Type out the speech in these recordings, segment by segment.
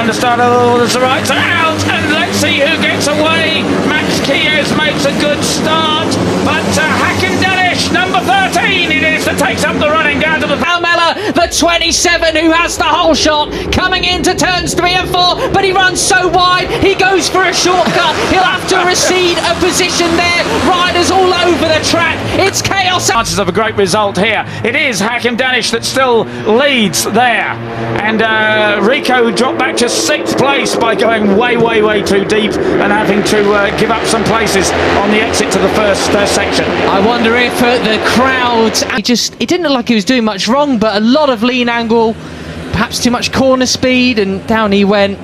trying to start the right out, and let's see who gets away. Max Kies makes a good start, but Hakkendanish, number 13 it is, that takes up the running down to the Almela, the 27, who has the whole shot, coming into turns 3 and 4, but he runs so wide, he goes for a shortcut. He'll have to recede a position there. Riders all over the track. It's chaos. Chances of a great result here. It is Hakkendanish that still leads there, and Rico dropped back to 6th place by going way too deep and having to give up some places on the exit to the first section. I wonder if the crowd, it didn't look like he was doing much wrong, but a lot of lean angle, perhaps too much corner speed, and down he went.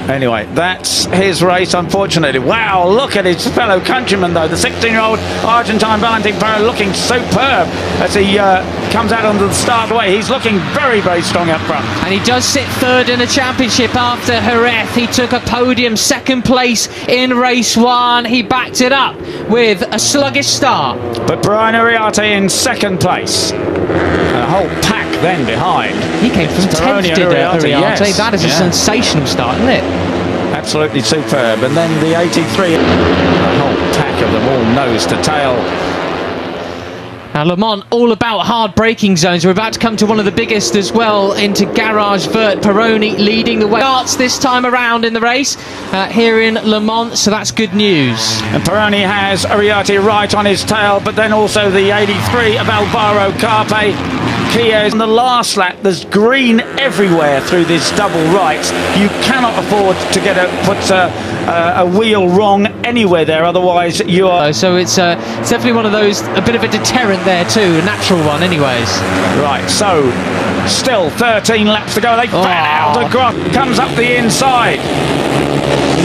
Anyway, that's his race, unfortunately. Wow, look at his fellow countryman, though. The 16-year-old Argentine Valentin Paro looking superb as he comes out onto the start way. He's looking very strong up front. And he does sit 3rd in the championship after Jerez. He took a podium, 2nd place in race 1. He backed it up with a sluggish start. But Brian Uriarte in 2nd place. And a whole pack then behind. He came from 10th, did Uriarte. Yes. That is a sensational start, isn't it? Absolutely superb. And then the 83, a whole pack of them all nose to tail. Now Le Mans, all about hard braking zones. We're about to come to one of the biggest as well, into Garage Vert. Peroni leading the way. Starts this time around in the race here in Le Mans, so that's good news. And Peroni has Uriarte right on his tail, but then also the 83 of Alvaro Carpe. Kies on the last lap, there's green everywhere through this double right. You cannot afford to put a wheel wrong anywhere there, otherwise you are... So it's definitely one of those, a bit of a deterrent there too, a natural one anyways. Right, so still 13 laps to go. They fan out. The Groff comes up the inside.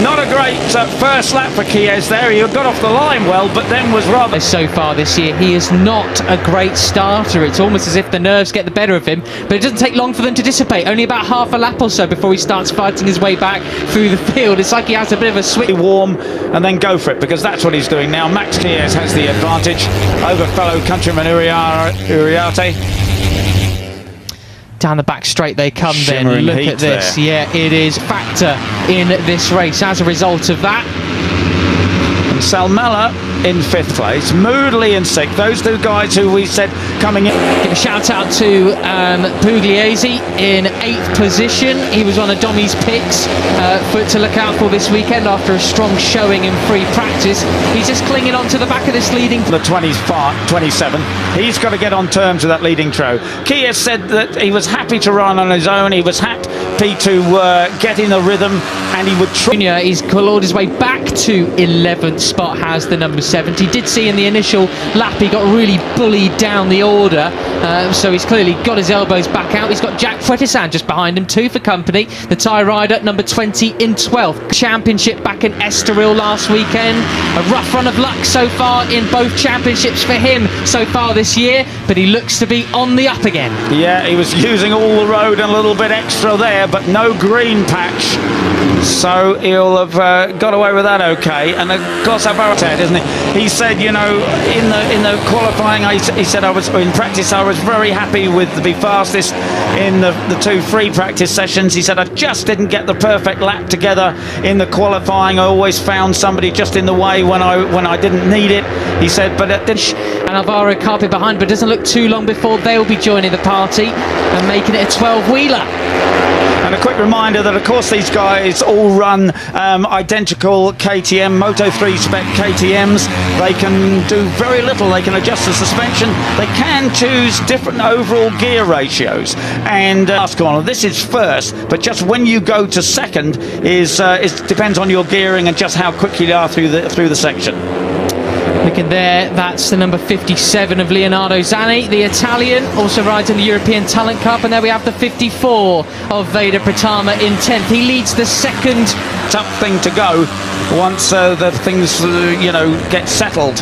Not a great first lap for Kies there. He got off the line well, but then was rather... So far this year, he is not a great starter. It's almost as if the nerves get the better of him, but it doesn't take long for them to dissipate. Only about half a lap or so before he starts fighting his way back through the field. It's like he has a bit of a switch. Warm and then go for it, because that's what he's doing now. Max Kies has the advantage over fellow countryman Uriarte. Down the back straight they come. Shimmering then. Look at this. There. Yeah, it is factor in this race as a result of that. And Salmela in 5th place, Moodley in 6th. Those two guys who we said coming in. Give a shout out to Pugliese in 8th position. He was on a Dommy's picks to look out for this weekend after a strong showing in free practice. He's just clinging on to the back of this leading. The 27. He's got to get on terms with that leading trio. Kies said that he was happy to run on his own. He was happy to get in a rhythm, and he would try. He's clawed his way back to 11th spot, has the number 70. Did see in the initial lap he got really bullied down the order, so he's clearly got his elbows back out. He's got Jack Fretisand just behind him, 2 for company. The Thai rider, number 20 in 12th. Championship back in Estoril last weekend. A rough run of luck so far in both championships for him so far this year, but he looks to be on the up again. Yeah, he was using all the road and a little bit extra there, but no green patch, so he'll have got away with that okay. And of course, said, isn't he? He said, you know, in the qualifying, he said, in practice I was very happy with the be fastest in the 2 free practice sessions. He said, I just didn't get the perfect lap together in the qualifying. I always found somebody just in the way when I didn't need it. He said, but it didn't. And Alvaro Carpe behind, but it doesn't look too long before they'll be joining the party and making it a 12-wheeler. And a quick reminder that, of course, these guys all run identical KTM, Moto3 spec KTMs. They can do very little. They can adjust the suspension. They can choose different overall gear ratios. And last corner, this is first, but just when you go to second is depends on your gearing and just how quickly you are through the section. Looking there, that's the number 57 of Leonardo Zanni, the Italian, also rides in the European Talent Cup. And there we have the 54 of Veda Pratama in 10th. He leads the second. Tough thing to go once the things, get settled.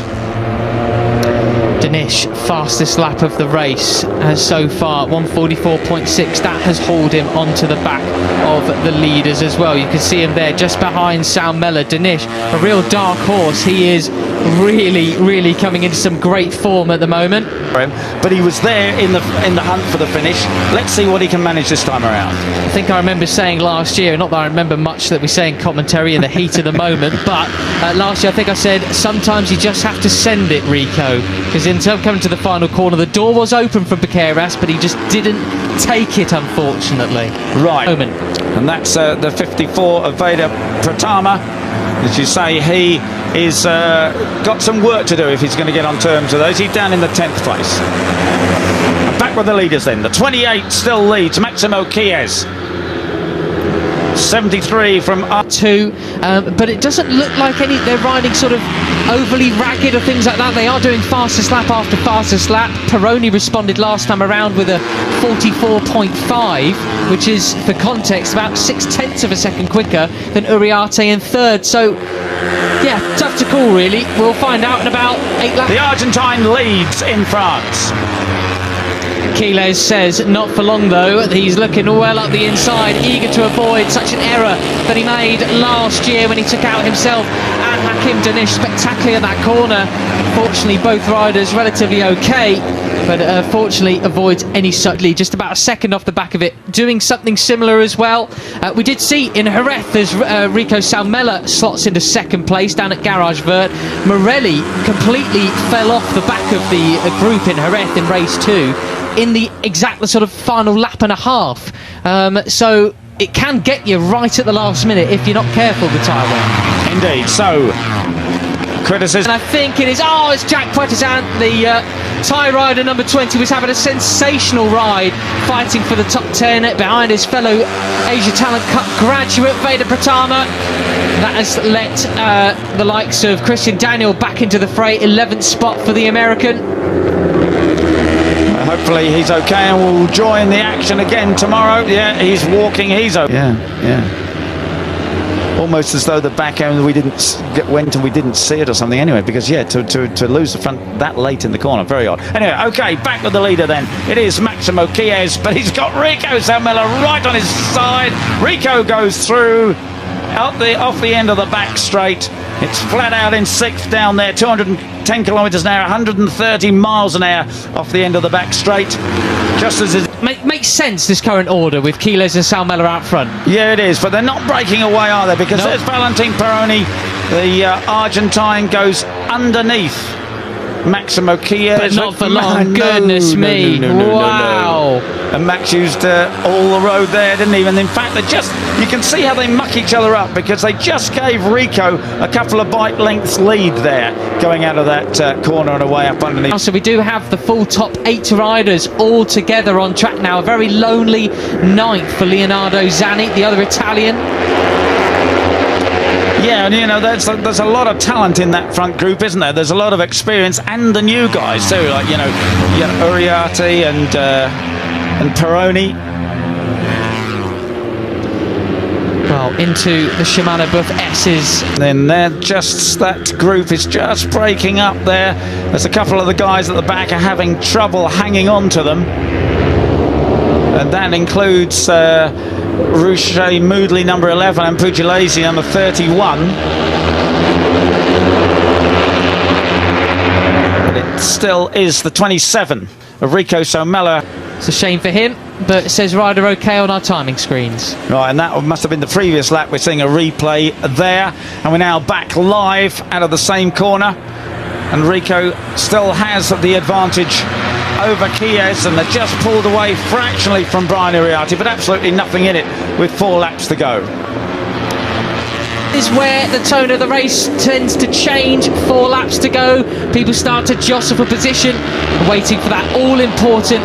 Danish, fastest lap of the race so far, 1:44.6. That has hauled him onto the back of the leaders as well. You can see him there just behind Salmela. Danish, a real dark horse. He is really coming into some great form at the moment. But he was there in the hunt for the finish. Let's see what he can manage this time around. I think I remember saying last year, not that I remember much that we say in commentary in the heat of the moment, but last year I think I said sometimes you just have to send it, Rico, because in terms of coming to the final corner, the door was open for Perancis, but he just didn't take it, unfortunately. Right. And that's the 54 of Veda Pratama. As you say, he is got some work to do if he's going to get on terms with those. He's down in the 10th place. Back with the leaders then. The 28 still leads, Maximo Chies. 73 from up to, but it doesn't look like they're riding sort of overly ragged or things like that. They are doing fastest lap after fastest lap. Peroni responded last time around with a 44.5, which is, for context, about 0.6 of a second quicker than Uriarte in third. So, yeah, tough to call, really. We'll find out in about 8 laps. The Argentine leads in France. Chies says not for long though. He's looking well up the inside, eager to avoid such an error that he made last year when he took out himself and Hakim Danish spectacularly at that corner. Fortunately, both riders relatively okay, but fortunately avoids any such lead, just about a second off the back of it. Doing something similar as well, we did see in Jerez as Rico Salmela slots into second place down at Garage Vert. Morelli completely fell off the back of the group in Jerez in race 2 in the exact sort of final lap and a half. So it can get you right at the last minute if you're not careful, the tyre wear. Indeed. So criticism. And I think it is. Oh, it's Jack Puertezan, the tyre rider number 20, was having a sensational ride, fighting for the top 10 behind his fellow Asia Talent Cup graduate Veda Pratama. That has let the likes of Christian Daniel back into the fray. 11th spot for the American. Hopefully he's okay and will join the action again tomorrow. Yeah, he's walking, he's okay. Yeah. Almost as though the back end we didn't went and we didn't see it or something anyway, because yeah, to lose the front that late in the corner, very odd. Anyway, okay, back with the leader then. It is Maximo Chies, but he's got Rico Salmela right on his side. Rico goes through off the end of the back straight. It's flat out in 6th down there, 210 kilometres an hour, 130 miles an hour off the end of the back straight. Just as it makes sense, this current order with Chies and Salmela out front. Yeah, it is, but they're not breaking away, are they? Because there's Valentin Peroni, the Argentine, goes underneath Maximo Chies. But not for long, goodness me. Wow. And Max used all the road there, didn't he? And in fact, you can see how they muck each other up, because they just gave Rico a couple of bike lengths lead there, going out of that corner and away up underneath. So we do have the full top 8 riders all together on track now. A very lonely 9th for Leonardo Zanni, the other Italian. Yeah, and you know, there's a lot of talent in that front group, isn't there? There's a lot of experience, and the new guys too, like Uriarte and Peroni. Well, into the Shimano Buff S's. Then that group is just breaking up there. There's a couple of the guys at the back are having trouble hanging on to them, and that includes Rouchet Moodley number 11 and Pugliese number 31. But it still is the 27 of Rico Salmela. It's a shame for him, but it says rider okay on our timing screens. Right, and that must have been the previous lap. We're seeing a replay there, and we're now back live out of the same corner, and Rico still has the advantage over Chies, and they're just pulled away fractionally from Brian Uriarte, but absolutely nothing in it with 4 laps to go. Is where the tone of the race tends to change. 4 laps to go, people start to jostle for position, waiting for that all-important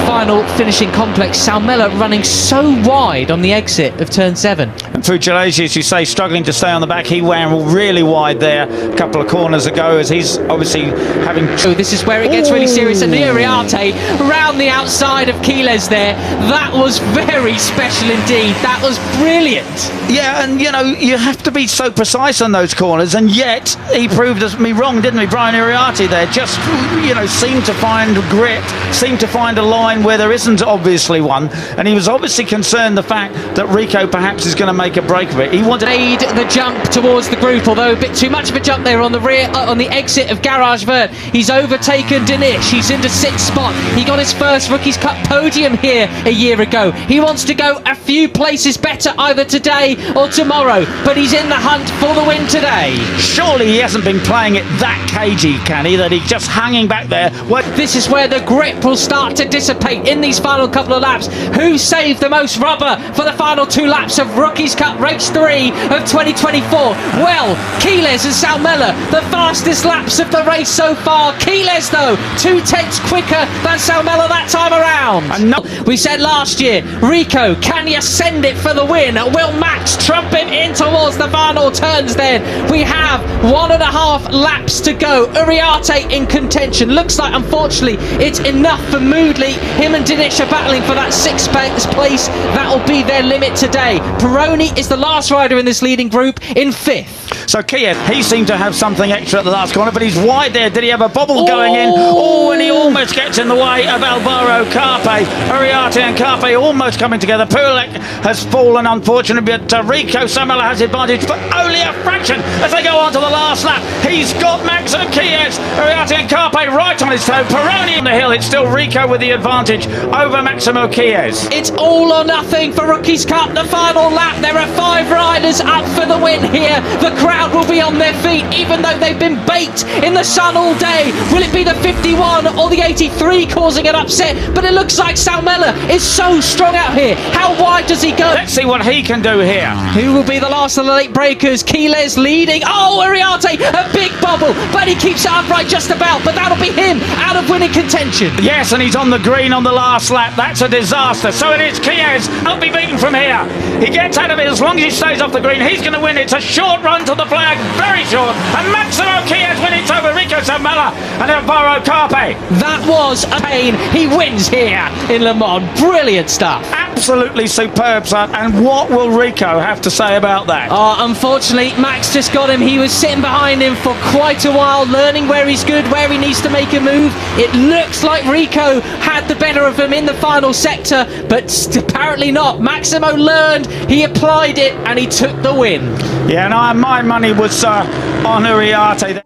final finishing complex. Salmela running so wide on the exit of turn 7. And Pugliese, as you say, struggling to stay on the back. He ran really wide there a couple of corners ago, as he's obviously having... So this is where it gets really serious, and Uriarte round the outside of Chies there. That was very special indeed. That was brilliant. Yeah, and you know, you have to be so precise on those corners, and yet he proved me wrong, didn't he? Brian Uriarte there just, you know, seemed to find grit, seemed to find a line line where there isn't obviously one, and he was obviously concerned the fact that Rico perhaps is going to make a break of it. He wanted made the jump towards the group, although a bit too much of a jump there on the rear, on the exit of Garage Vert. He's overtaken Danish. He's into 6th spot. He got his first Rookies Cup podium here a year ago. He wants to go a few places better either today or tomorrow, but he's in the hunt for the win today. Surely he hasn't been playing it that cagey, can he, that he's just hanging back there. This is where the grip will start to dissipate in these final couple of laps. Who saved the most rubber for the final 2 laps of Rookies Cup Race 3 of 2024? Well, Quiles and Salmela, the fastest laps of the race so far. Quiles, though, 2/10 quicker than Salmela that time around. We said last year, Rico, can you send it for the win? Will Max trump him in towards the final turns then? We have 1.5 laps to go. Uriarte in contention. Looks like, unfortunately, it's enough for Moodley. Him and Danish are battling for that 6th place. That'll be their limit today. Peroni is the last rider in this leading group in 5th. So Kiet, he seemed to have something extra at the last corner, but he's wide there. Did he have a bobble going in? Oh, and he almost gets in the way of Alvaro Carpe. Uriarte and Carpe almost coming together. Pulek has fallen, unfortunately, but Rico Samela has advantage, but only a fraction as they go on to the last lap. He's got Max and Kies, Uriarte and Carpe right on his toe. Peroni on the hill. It's still Rico with the advantage over Maximo Kies. It's all or nothing for Rookies Cup, the final lap. There are 5 riders up for the win here. The crowd will be on their feet, even though they've been baked in the sun all day. Will it be the 51 or the 83 causing an upset? But it looks like Salmela is so strong out here. How wide does he go? Let's see what he can do here. Who will be the last of the late breakers? Quiles leading. Oh, Uriarte, a big bobble, but he keeps it upright just about. But that'll be him out of winning contention. Yes, and he's on the green on the last lap. That's a disaster. So it is Kies. He'll be beaten from here. He gets out of it as long as he stays off the green. He's going to win. It's a short run to the flag, very short. And Maximo Kies wins over Rico Samela and Alvaro Carpe. That was a pain. He wins here in Le Mans. Brilliant stuff. Absolutely superb, son. And what will Rico have to say about that? Unfortunately, Max just got him. He was sitting behind him for quite a while, learning where he's good, where he needs to make a move. It looks like Rico had the better of him in the final sector, but apparently not. Maximo learned, he applied it, and he took the win. Yeah, and my money was on Uriarte.